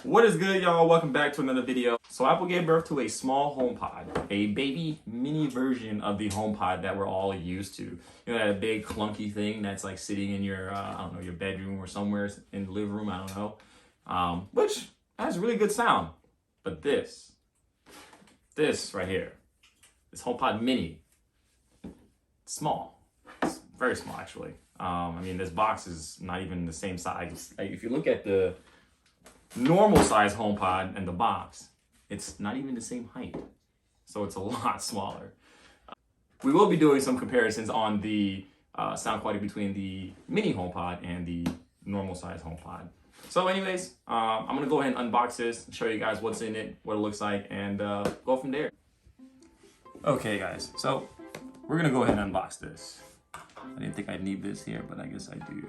What is good, y'all? Welcome back to another video. So Apple gave birth to a small HomePod, a baby mini version of the HomePod that we're all used to. You know, that big clunky thing that's like sitting in your, I don't know, your bedroom or somewhere in the living room, I don't know, which has really good sound. But this right here, this HomePod mini, it's small. It's very small, actually. I mean, this box is not even the same size. Like, if you look at the normal size HomePod and the box, it's not even the same height. So it's a lot smaller. We will be doing some comparisons on the sound quality between the mini HomePod and the normal size HomePod. So anyways, I'm gonna go ahead and unbox this, show you guys what's in it, what it looks like, and go from there. Okay guys, so we're gonna go ahead and unbox this. I didn't think I'd need this here, but I guess I do.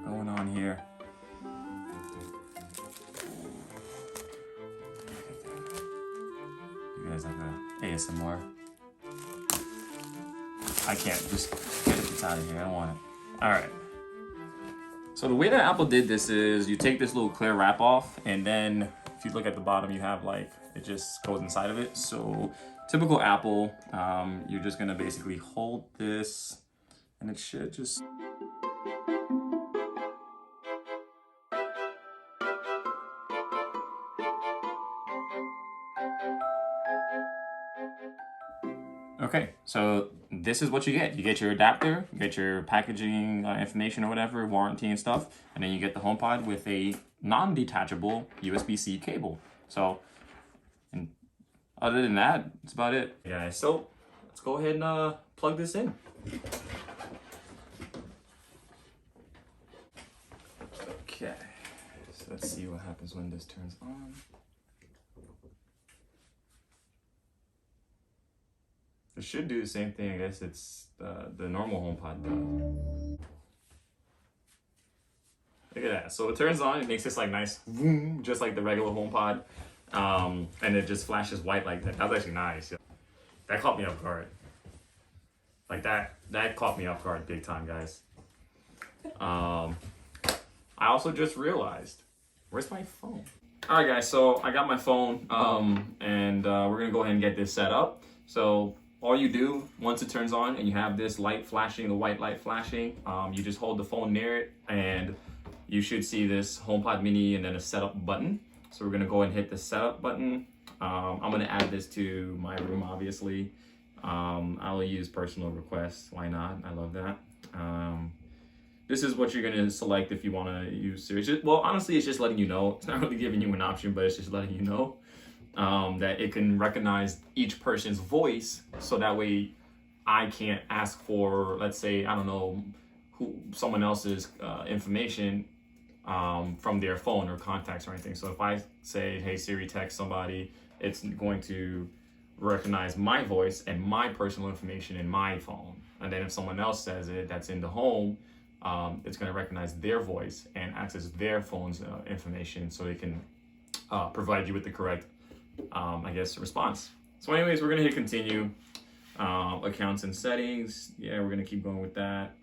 Going on here. You guys like the ASMR? I can't, just get it out of here. I don't want it. All right. So the way that Apple did this is you take this little clear wrap off, and then if you look at the bottom, you have like, it just goes inside of it. So typical Apple, you're just gonna basically hold this and it should just, okay, so this is what you get. You get your adapter, you get your packaging information or whatever, warranty and stuff, and then you get the HomePod with a non-detachable USB-C cable. So, and other than that, that's about it. Yeah, so let's go ahead and plug this in. Okay, so let's see what happens when this turns on. It should do the same thing. I guess it's the normal HomePod does. Look at that. So it turns on, it makes this like nice vroom, just like the regular HomePod. And it just flashes white like that. That was actually nice. That caught me off guard. Like that caught me off guard big time, guys. I also just realized, where's my phone? All right, guys, so I got my phone, and we're gonna go ahead and get this set up. So all you do, once it turns on and you have this light flashing, the white light flashing, you just hold the phone near it and you should see this HomePod mini and then a setup button. So we're gonna go ahead and hit the setup button. I'm gonna add this to my room, obviously. I'll use personal requests, why not? I love that. This is what you're gonna select if you wanna use Siri. Well, honestly, it's just letting you know. It's not really giving you an option, but it's just letting you know that it can recognize each person's voice, so that way I can't ask for, let's say, I don't know, someone else's information from their phone or contacts or anything. So if I say, hey Siri, text somebody, it's going to recognize my voice and my personal information in my phone. And then if someone else says it that's in the home, it's going to recognize their voice and access their phone's information, so it can provide you with the correct I guess response. So anyways, we're gonna hit continue. Accounts and settings, yeah, we're gonna keep going with that.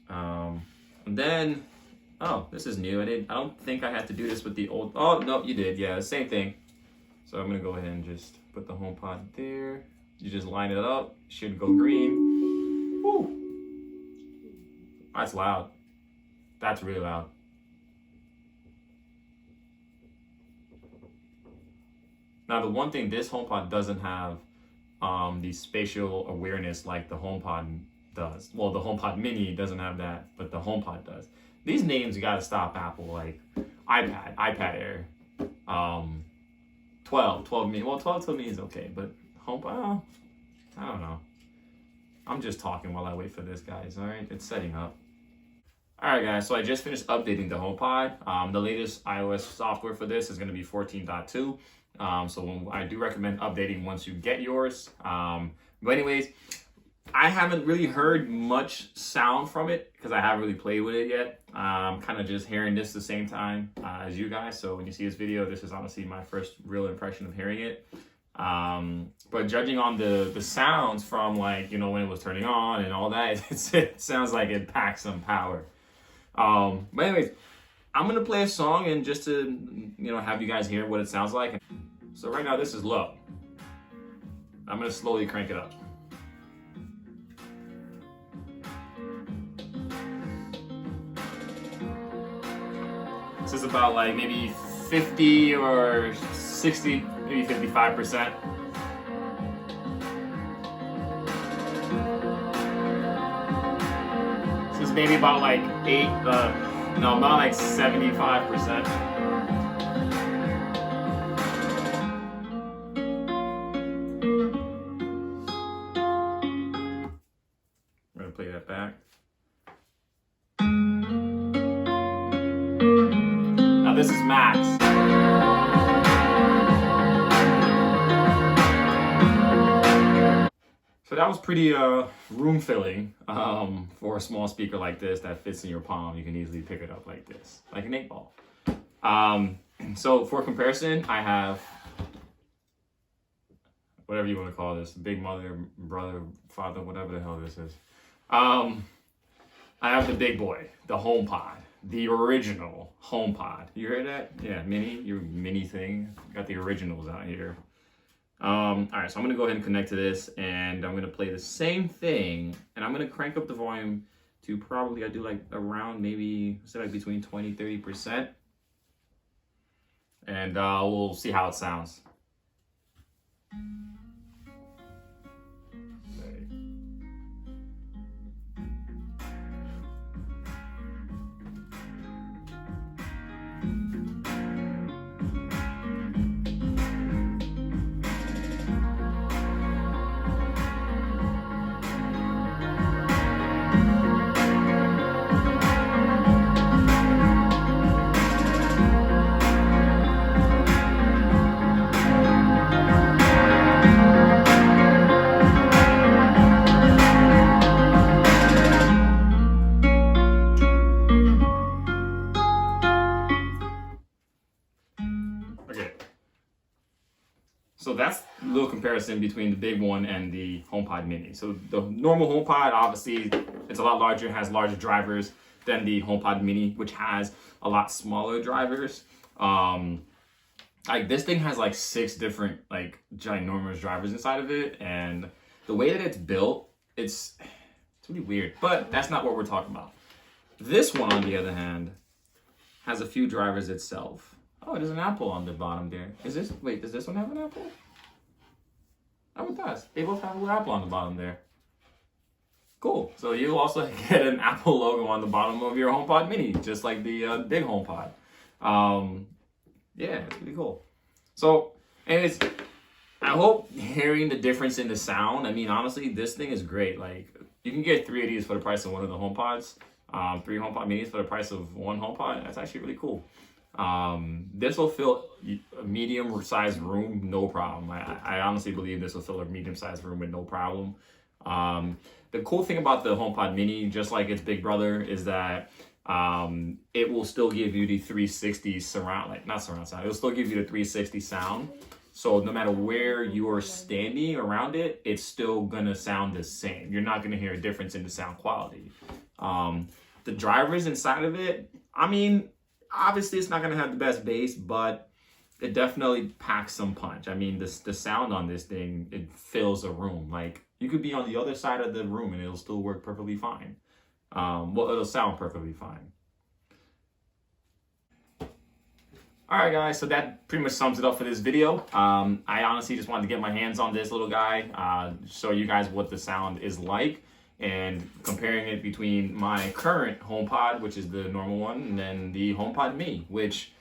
And then, oh, this is new. I don't think I had to do this with the old. Oh no, you did. Yeah, same thing. So I'm gonna go ahead and just put the HomePod there. You just line it up, should go green. Woo! That's loud. That's really loud. Now, the one thing this HomePod doesn't have, the spatial awareness like the HomePod does. Well, the HomePod mini doesn't have that, but the HomePod does. These names, you gotta stop, Apple, like iPad Air, 12 mini. Well, 12 mini is okay, but HomePod, I don't know. I'm just talking while I wait for this, guys, all right? It's setting up. All right, guys, so I just finished updating the HomePod. The latest iOS software for this is gonna be 14.2. So I do recommend updating once you get yours. But anyways, I haven't really heard much sound from it because I haven't really played with it yet. I'm kind of just hearing this the same time as you guys. So when you see this video, this is honestly my first real impression of hearing it. But judging on the sounds from, like, you know, when it was turning on and all that, it sounds like it packs some power. But anyways, I'm gonna play a song and just to have you guys hear what it sounds like. So right now this is low. I'm gonna slowly crank it up. This is about like maybe 50 or 60, maybe 55%. This is maybe about like about like 75%. I'm gonna play that back. Now this is max. So that was pretty room filling for a small speaker like this that fits in your palm. You can easily pick it up like this, like an 8-ball. So for comparison, I have whatever you want to call this, big mother, brother, father, whatever the hell this is. I have the big boy, the HomePod, the original HomePod. You heard that? Yeah, your mini thing. Got the originals out here. All right, so I'm gonna go ahead and connect to this, and I'm gonna play the same thing, and I'm gonna crank up the volume to probably, I do like around maybe, say like between 20-30%, and we'll see how it sounds. So that's a little comparison between the big one and the HomePod mini. So the normal HomePod, obviously, it's a lot larger, has larger drivers than the HomePod mini, which has a lot smaller drivers. Like this thing has like 6 different like ginormous drivers inside of it, and the way that it's built, it's really weird. But that's not what we're talking about. This one, on the other hand, has a few drivers itself. Oh, there's an apple on the bottom there. Wait, does this one have an apple? Oh, it does. They both have a little apple on the bottom there. Cool. So you'll also get an Apple logo on the bottom of your HomePod mini, just like the big HomePod. Yeah, it's pretty cool. So, anyways, I hope hearing the difference in the sound. I mean, honestly, this thing is great. Like, you can get 3 of these for the price of one of the HomePods. 3 HomePod minis for the price of 1 HomePod. That's actually really cool. This will fill a medium-sized room, no problem. I honestly believe this will fill a medium-sized room with no problem. The cool thing about the HomePod mini, just like its big brother, is that it will still give you the 360 surround, like not surround sound. It'll still give you the 360 sound. So no matter where you're standing around it, it's still gonna sound the same. You're not gonna hear a difference in the sound quality. The drivers inside of it, I mean, obviously it's not gonna have the best bass, but it definitely packs some punch. I mean, the sound on this thing, it fills a room. Like, you could be on the other side of the room and it'll still work perfectly fine. Well, it'll sound perfectly fine. All right, guys, so that pretty much sums it up for this video. I honestly just wanted to get my hands on this little guy, show you guys what the sound is like, and comparing it between my current HomePod, which is the normal one, and then the HomePod mini, which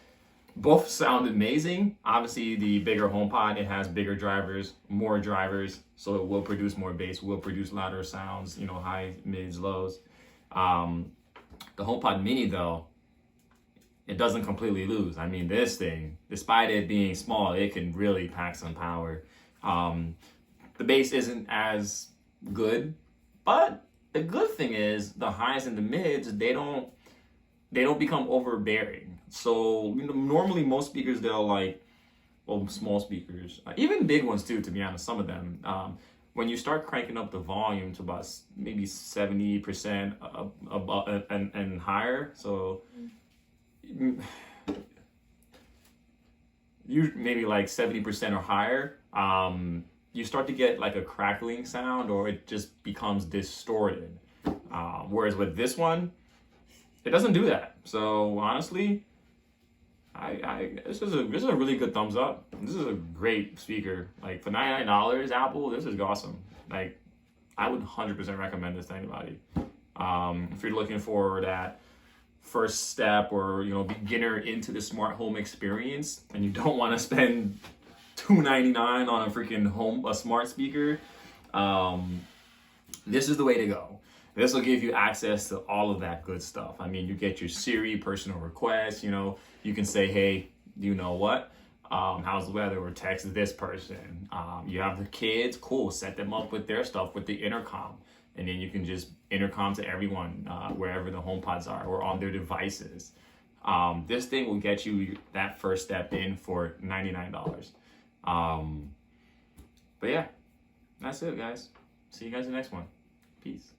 both sound amazing. Obviously, the bigger HomePod, it has bigger drivers, more drivers, so it will produce more bass, will produce louder sounds, you know, high, mids, lows. The HomePod mini, though, it doesn't completely lose. I mean, this thing, despite it being small, it can really pack some power. The bass isn't as good, but the good thing is the highs and the mids, they don't become overbearing. So, you know, normally most speakers, they'll like, well, small speakers, even big ones too, to be honest, some of them, when you start cranking up the volume to about maybe 70% above and higher, so you maybe like 70% or higher, you start to get like a crackling sound, or it just becomes distorted. Whereas with this one, it doesn't do that. So honestly, this is a really good thumbs up. This is a great speaker. Like for $99, Apple, this is awesome. Like I would 100% recommend this to anybody. If you're looking for that first step, or beginner into the smart home experience, and you don't want to spend $299 on a freaking a smart speaker, this is the way to go. This will give you access to all of that good stuff. I mean, you get your Siri personal requests. You can say, hey, you know what? How's the weather? Or text this person. You have the kids, cool. Set them up with their stuff with the intercom. And then you can just intercom to everyone wherever the HomePods are or on their devices. This thing will get you that first step in for $99. But yeah, that's it, guys. See you guys in the next one. Peace.